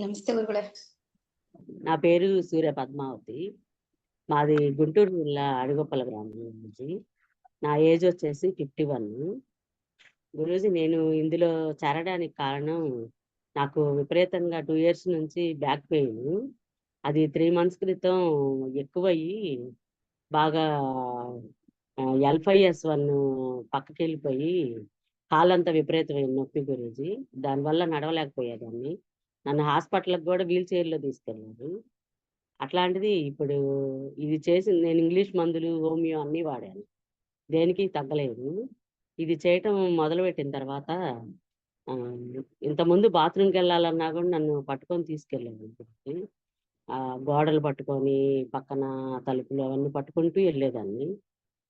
నమస్తే గురువుగారు. నా పేరు సూర్య పద్మావతి. మాది గుంటూరు జిల్లా అడుగొప్పల గ్రామం నుంచి. నా ఏజ్ వచ్చేసి 51. గురూజీ, నేను ఇందులో చేరడానికి కారణం, నాకు విపరీతంగా 2 ఇయర్స్ నుంచి బ్యాక్ పెయిన్. అది 3 మంత్స్ క్రితం ఎక్కువయ్యి బాగా L5S1 పక్కకి వెళ్ళిపోయి కాలంతా విపరీతమైన నొప్పి గురూజీ. దానివల్ల నడవలేకపోయేదాన్ని. నన్ను హాస్పిటల్కి కూడా వీల్ చైర్లో తీసుకెళ్ళారు. అట్లాంటిది ఇప్పుడు ఇది చేసింది, నేను ఇంగ్లీష్ మందులు, హోమియో అన్నీ వాడాను. దేనికి తగ్గలేదు. ఇది చేయటం మొదలుపెట్టిన తర్వాత ఇంతకుముందు బాత్రూమ్కి వెళ్ళాలన్నా కూడా నన్ను పట్టుకొని తీసుకెళ్ళాను. గోడలు పట్టుకొని, పక్కన తలుపులు అవన్నీ పట్టుకుంటూ వెళ్ళేదాన్ని.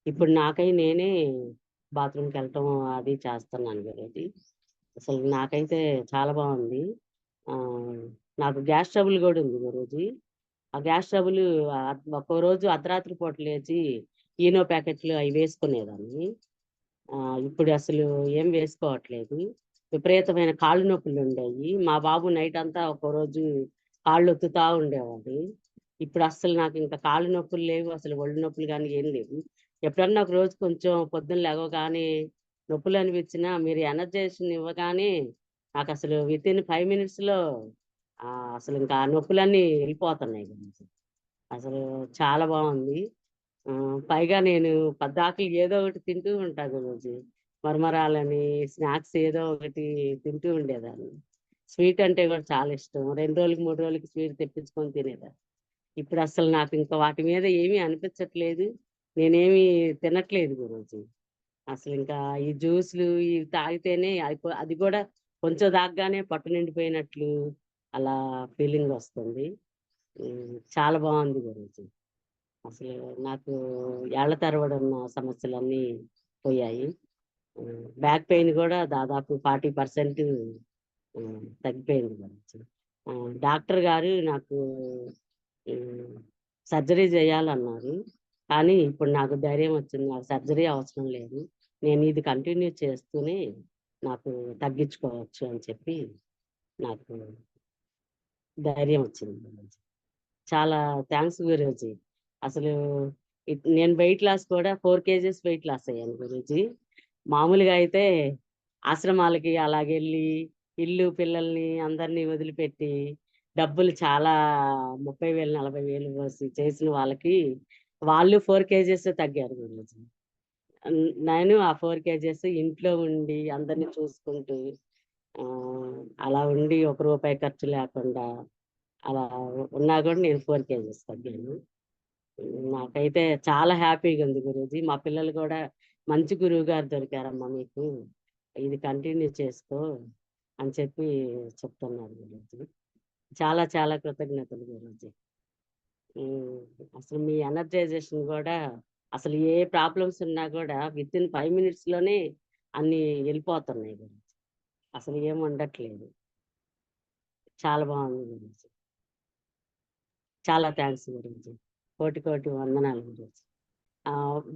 ఇప్పుడు నాకై నేనే బాత్రూమ్కి వెళ్ళటం అది చేస్తున్నాను గురూజీ. అసలు నాకైతే చాలా బాగుంది. నాకు గ్యాస్ ట్రబుల్ కూడా ఉంది గురూజీ. ఆ గ్యాస్ ట్రబుల్ ఒక్కో రోజు అర్ధరాత్రి పూట లేచి ఈనో ప్యాకెట్లు అవి వేసుకునేదాన్ని. ఇప్పుడు అసలు ఏం వేసుకోవట్లేదు. విపరీతమైన కాళ్ళు నొప్పులు ఉండేవి. మా బాబు నైట్ అంతా ఒక్కో రోజు కాళ్ళు ఒత్తుతా ఉండేవాడు. ఇప్పుడు అసలు నాకు ఇంకా కాళ్ళు నొప్పులు లేవు, అసలు ఒళ్ళు నొప్పులు కానీ ఏం లేవు. ఎప్పుడన్నా ఒక రోజు కొంచెం పొద్దున్న లేవగానే నొప్పులు అనిపించినా మీరు ఎనర్జైజేషన్ ఇవ్వగానే నాకు అసలు వితిన్ 5 minutesలో అసలు ఇంకా ఆ నొప్పులన్నీ వెళ్ళిపోతున్నాయి. అసలు చాలా బాగుంది. పైగా నేను పద్దాకలు ఏదో ఒకటి తింటూ ఉంటా గురూజీ. మరమరాలని, స్నాక్స్ ఏదో ఒకటి తింటూ ఉండేదాన్ని. స్వీట్ అంటే కూడా చాలా ఇష్టం. 2 రోజులకి 3 రోజులకి స్వీట్ తెప్పించుకొని తినేదాన్ని. ఇప్పుడు అసలు నాకు ఇంకా వాటి మీద ఏమీ అనిపించట్లేదు. నేనేమి తినట్లేదు గురూజీ. అసలు ఇంకా ఈ జ్యూస్లు ఇవి తాగితేనే అది కూడా కొంచెం తాగగానే పట్టు నిండిపోయినట్లు అలా ఫీలింగ్ వస్తుంది. చాలా బాగుంది గురూజీ. అసలు నాకు ఏళ్ల తరబడి ఉన్న సమస్యలన్నీ పోయాయి. బ్యాక్ పెయిన్ కూడా దాదాపు 40% తగ్గిపోయింది గురూజీ. డాక్టర్ గారు నాకు సర్జరీ చేయాలన్నారు. కానీ ఇప్పుడు నాకు ధైర్యం వచ్చింది, నాకు సర్జరీ అవసరం లేదు, నేను ఇది కంటిన్యూ చేస్తూనే నాకు తగ్గించుకోవచ్చు అని చెప్పి నాకు ధైర్యం వచ్చింది గురూజీ. చాలా థ్యాంక్స్ గురూజీ. అసలు నేను వెయిట్ లాస్ కూడా 4 kgs వెయిట్ లాస్ అయ్యాను గురూజీ. మామూలుగా అయితే ఆశ్రమాలకి అలాగెళ్ళి ఇల్లు పిల్లల్ని అందరినీ వదిలిపెట్టి డబ్బులు చాలా 30,000 40,000 చేసిన వాళ్ళకి వాళ్ళు 4 kgs తగ్గారు గురూజీ. నేను ఆ 4 kgs ఇంట్లో ఉండి అందరినీ చూసుకుంటూ అలా ఉండి ఒక రూపాయి ఖర్చు లేకుండా అలా ఉన్నా కూడా నేను 4 kgs తగ్గాను. నాకైతే చాలా హ్యాపీగా ఉంది గురూజీ. మా పిల్లలు కూడా మంచి గురువు గారు దొరికారమ్మా మీకు, ఇది కంటిన్యూ చేసుకో అని చెప్పి చెప్తున్నారు గురూజీ. చాలా చాలా కృతజ్ఞతలు గురూజీ. అసలు మీ ఎనర్జైజేషన్ కూడా అసలు ఏ ప్రాబ్లమ్స్ ఉన్నా కూడా వితిన్ 5 minutesలోనే అన్ని వెళ్ళిపోతున్నాయి గురూజీ. అసలు ఏం ఉండట్లేదు. చాలా బాగుంది గురూజీ. చాలా థ్యాంక్స్ గురూజీ. కోటి కోటి వందనాలు గురూజీ.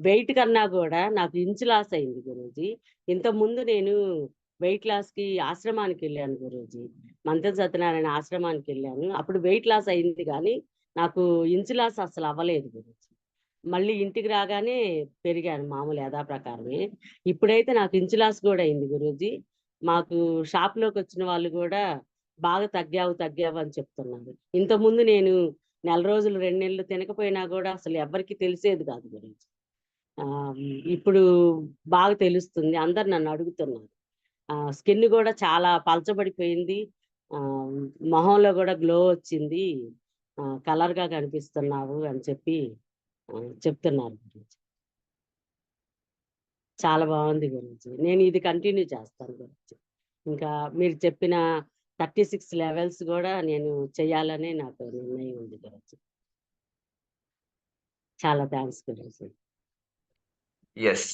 వెయిట్ కన్నా కూడా నాకు ఇంచు లాస్ అయింది గురూజీ. ఇంతకుముందు నేను వెయిట్ లాస్కి ఆశ్రమానికి వెళ్ళాను గురూజీ. మంత్ర సత్యనారాయణ ఆశ్రమానికి వెళ్ళాను. అప్పుడు వెయిట్ లాస్ అయింది కానీ నాకు ఇంచు లాస్ అసలు అవ్వలేదు గురూజీ. మళ్ళీ ఇంటికి రాగానే పెరిగాను మామూలు యథాప్రకారమే. ఇప్పుడైతే నాకు ఇంచు లాస్ కూడా అయింది గురూజీ. మాకు షాప్లోకి వచ్చిన వాళ్ళు కూడా బాగా తగ్గావు తగ్గావు అని చెప్తున్నారు. ఇంతకుముందు నేను నెల రోజులు 2 నెలలు తినకపోయినా కూడా అసలు ఎవరికి తెలిసేది కాదు గురించి. ఇప్పుడు బాగా తెలుస్తుంది, అందరు నన్ను అడుగుతున్నారు. స్కిన్ కూడా చాలా పలచబడిపోయింది, మొహంలో కూడా గ్లో వచ్చింది, కలర్గా కనిపిస్తున్నావు అని చెప్పి చెప్తున్నారు గురించి. చాలా బాగుంది గురించి. నేను ఇది కంటిన్యూ చేస్తాను గురించి. ఇంకా మీరు చెప్పిన 36 levels కూడా నేను చేయాలనే నాకు నిర్ణయం ఉంది గురించి. చాలా థ్యాంక్స్ గురించి. ఎస్